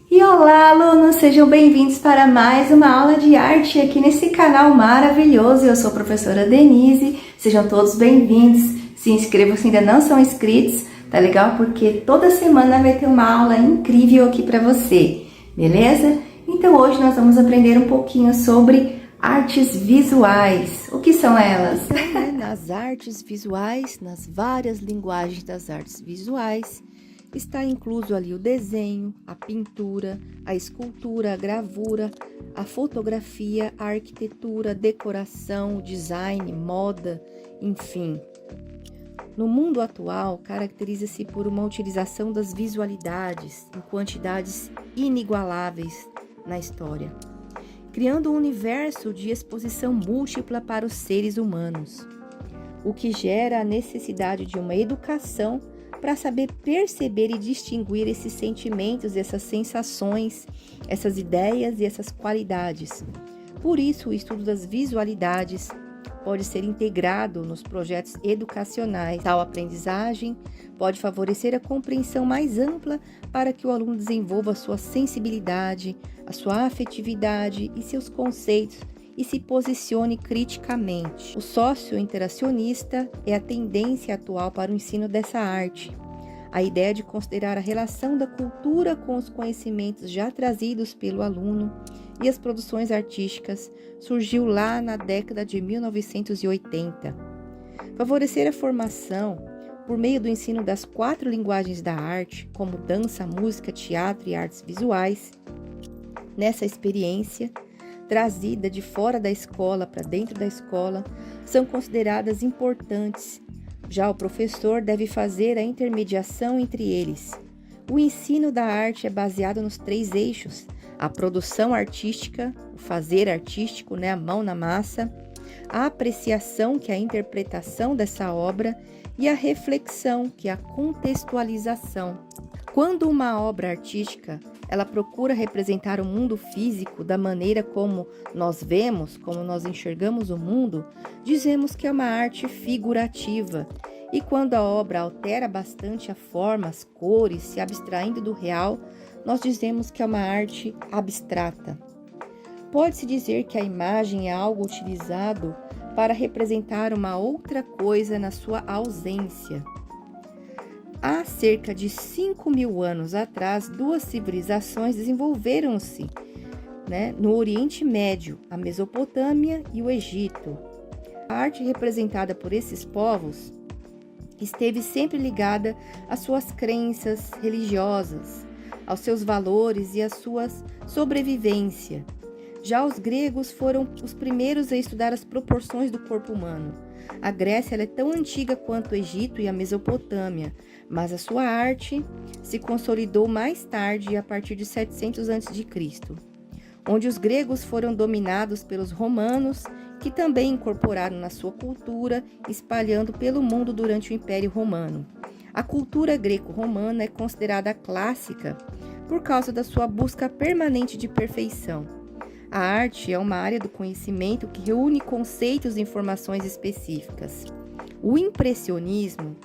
E olá, alunos! Sejam bem-vindos para mais uma aula de arte aqui nesse canal maravilhoso. Eu sou a professora Denise, sejam todos bem-vindos. Se inscrevam se ainda não são inscritos, tá legal? Porque toda semana vai ter uma aula incrível aqui para você, beleza? Então hoje nós vamos aprender um pouquinho sobre artes visuais. O que são elas? Nas artes visuais, nas várias linguagens das artes visuais, está incluso ali o desenho, a pintura, a escultura, a gravura, a fotografia, a arquitetura, decoração, design, moda, enfim. No mundo atual, caracteriza-se por uma utilização das visualidades em quantidades inigualáveis na história, criando um universo de exposição múltipla para os seres humanos, o que gera a necessidade de uma educação para saber perceber e distinguir esses sentimentos, essas sensações, essas ideias e essas qualidades. Por isso, o estudo das visualidades pode ser integrado nos projetos educacionais. Tal aprendizagem pode favorecer a compreensão mais ampla para que o aluno desenvolva a sua sensibilidade, a sua afetividade e seus conceitos e se posicione criticamente. O socio-interacionista é a tendência atual para o ensino dessa arte. A ideia de considerar a relação da cultura com os conhecimentos já trazidos pelo aluno e as produções artísticas surgiu lá na década de 1980. Favorecer a formação por meio do ensino das 4 linguagens da arte, como dança, música, teatro e artes visuais. Nessa experiência, trazida de fora da escola para dentro da escola, são consideradas importantes. Já o professor deve fazer a intermediação entre eles. O ensino da arte é baseado nos 3 eixos: a produção artística, o fazer artístico, a mão na massa, a apreciação, que é a interpretação dessa obra, e a reflexão, que é a contextualização. Quando uma obra artística ela procura representar o mundo físico da maneira como nós vemos, como nós enxergamos o mundo, dizemos que é uma arte figurativa. E quando a obra altera bastante a forma, as cores, se abstraindo do real, nós dizemos que é uma arte abstrata. Pode-se dizer que a imagem é algo utilizado para representar uma outra coisa na sua ausência. Há cerca de 5.000 anos atrás, 2 civilizações desenvolveram-se, no Oriente Médio, a Mesopotâmia e o Egito. A arte representada por esses povos esteve sempre ligada às suas crenças religiosas, aos seus valores e à sua sobrevivência. Já os gregos foram os primeiros a estudar as proporções do corpo humano. A Grécia é tão antiga quanto o Egito e a Mesopotâmia, mas a sua arte se consolidou mais tarde, a partir de 700 a.C., onde os gregos foram dominados pelos romanos, que também incorporaram na sua cultura, espalhando pelo mundo durante o Império Romano. A cultura greco-romana é considerada clássica por causa da sua busca permanente de perfeição. A arte é uma área do conhecimento que reúne conceitos e informações específicas. O impressionismo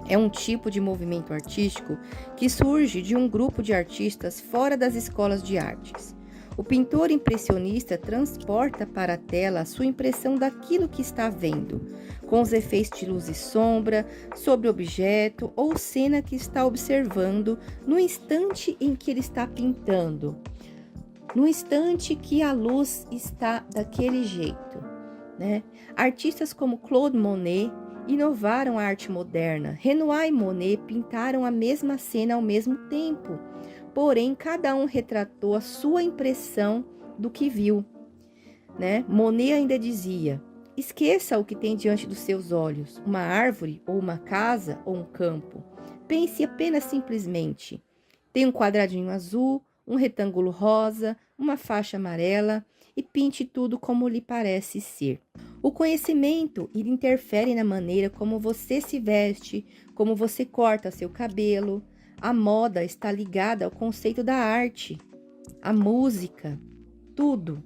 é um tipo de movimento artístico que surge de um grupo de artistas fora das escolas de artes. O pintor impressionista transporta para a tela a sua impressão daquilo que está vendo, com os efeitos de luz e sombra sobre o objeto ou cena que está observando no instante em que ele está pintando, no instante que a luz está daquele jeito. Artistas como Claude Monet inovaram a arte moderna. Renoir e Monet pintaram a mesma cena ao mesmo tempo, porém cada um retratou a sua impressão do que viu. Monet ainda dizia: esqueça o que tem diante dos seus olhos, uma árvore ou uma casa ou um campo. Pense apenas simplesmente. Tem um quadradinho azul, um retângulo rosa, uma faixa amarela, e pinte tudo como lhe parece ser. O conhecimento interfere na maneira como você se veste, como você corta seu cabelo. A moda está ligada ao conceito da arte, a música, tudo.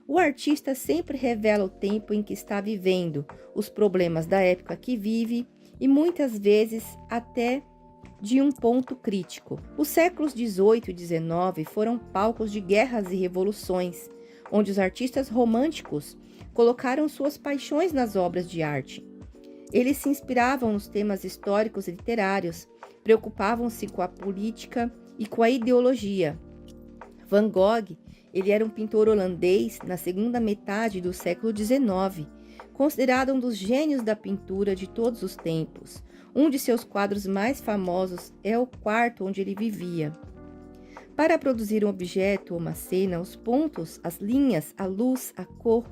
O artista sempre revela o tempo em que está vivendo, os problemas da época que vive e muitas vezes até de um ponto crítico. Os séculos 18 e 19 foram palcos de guerras e revoluções, onde os artistas românticos colocaram suas paixões nas obras de arte. Eles se inspiravam nos temas históricos e literários, preocupavam-se com a política e com a ideologia. Van Gogh, ele era um pintor holandês na segunda metade do século XIX, considerado um dos gênios da pintura de todos os tempos. Um de seus quadros mais famosos é o quarto onde ele vivia. Para produzir um objeto ou uma cena, os pontos, as linhas, a luz, a cor,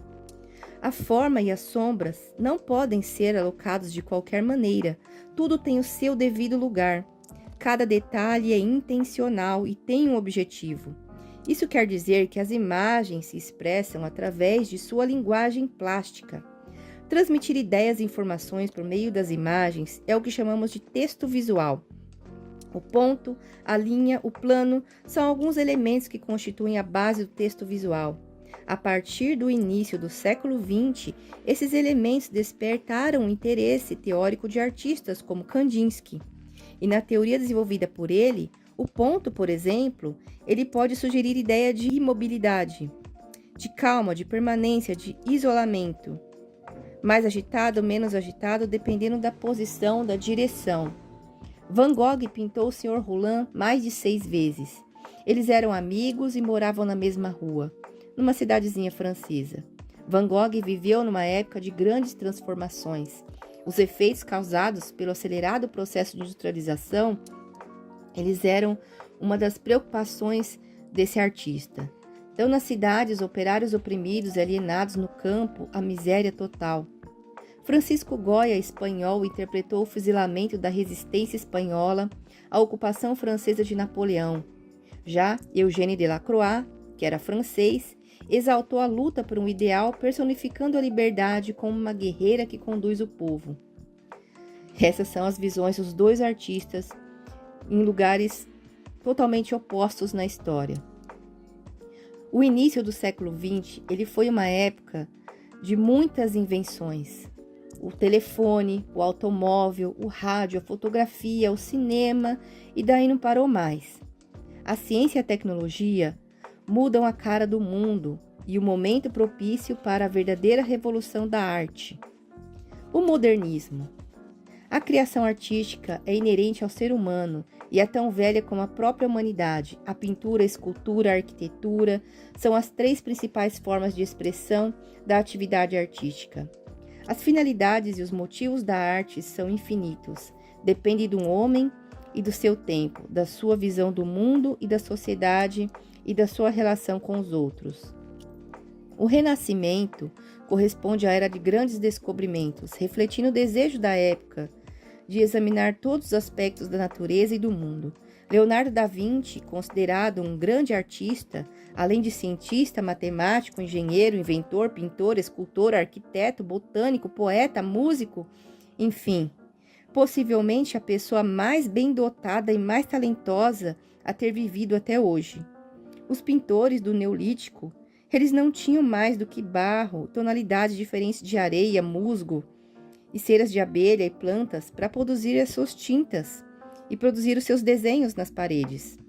a forma e as sombras não podem ser alocados de qualquer maneira. Tudo tem o seu devido lugar. Cada detalhe é intencional e tem um objetivo. Isso quer dizer que as imagens se expressam através de sua linguagem plástica. Transmitir ideias e informações por meio das imagens é o que chamamos de texto visual. O ponto, a linha, o plano são alguns elementos que constituem a base do texto visual. A partir do início do século XX, esses elementos despertaram o interesse teórico de artistas como Kandinsky. E na teoria desenvolvida por ele, o ponto, por exemplo, ele pode sugerir ideia de imobilidade, de calma, de permanência, de isolamento. Mais agitado, menos agitado, dependendo da posição, da direção. Van Gogh pintou o Sr. Roland mais de 6 vezes. Eles eram amigos e moravam na mesma rua, numa cidadezinha francesa. Van Gogh viveu numa época de grandes transformações. Os efeitos causados pelo acelerado processo de industrialização, eles eram uma das preocupações desse artista. Então, nas cidades, operários oprimidos e alienados no campo, a miséria total. Francisco Goya, espanhol, interpretou o fuzilamento da resistência espanhola à ocupação francesa de Napoleão. Já Eugène Delacroix, que era francês, exaltou a luta por um ideal, personificando a liberdade como uma guerreira que conduz o povo. Essas são as visões dos dois artistas em lugares totalmente opostos na história. O início do século XX, ele foi uma época de muitas invenções. O telefone, o automóvel, o rádio, a fotografia, o cinema, e daí não parou mais. A ciência e a tecnologia mudam a cara do mundo e o momento propício para a verdadeira revolução da arte. O modernismo. A criação artística é inerente ao ser humano e é tão velha como a própria humanidade. A pintura, a escultura, a arquitetura são as 3 principais formas de expressão da atividade artística. As finalidades e os motivos da arte são infinitos. Depende do homem e do seu tempo, da sua visão do mundo e da sociedade e da sua relação com os outros. O Renascimento corresponde à era de grandes descobrimentos, refletindo o desejo da época de examinar todos os aspectos da natureza e do mundo. Leonardo da Vinci, considerado um grande artista, além de cientista, matemático, engenheiro, inventor, pintor, escultor, arquiteto, botânico, poeta, músico, enfim, possivelmente a pessoa mais bem dotada e mais talentosa a ter vivido até hoje. Os pintores do Neolítico, eles não tinham mais do que barro, tonalidades diferentes de areia, musgo e ceras de abelha e plantas para produzir as suas tintas e produzir os seus desenhos nas paredes.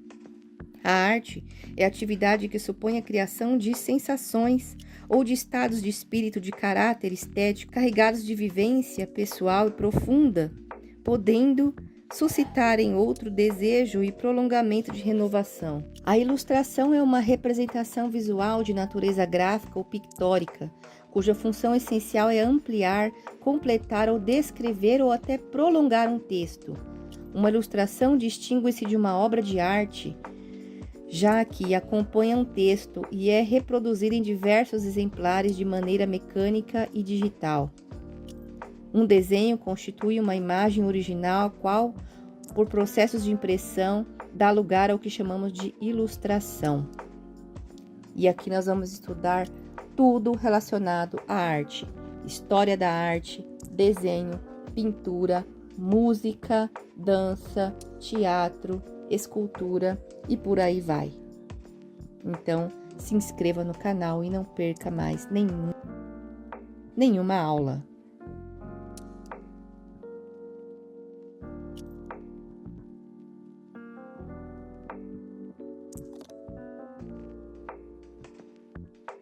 A arte é a atividade que supõe a criação de sensações ou de estados de espírito de caráter estético carregados de vivência pessoal e profunda, podendo suscitar em outro desejo e prolongamento de renovação. A ilustração é uma representação visual de natureza gráfica ou pictórica, cuja função essencial é ampliar, completar ou descrever ou até prolongar um texto. Uma ilustração distingue-se de uma obra de arte, já que acompanha um texto e é reproduzida em diversos exemplares de maneira mecânica e digital. Um desenho constitui uma imagem original, qual, por processos de impressão, dá lugar ao que chamamos de ilustração. E aqui nós vamos estudar tudo relacionado à arte: história da arte, desenho, pintura, música, dança, teatro, escultura e por aí vai. Então, se inscreva no canal e não perca mais nenhuma aula.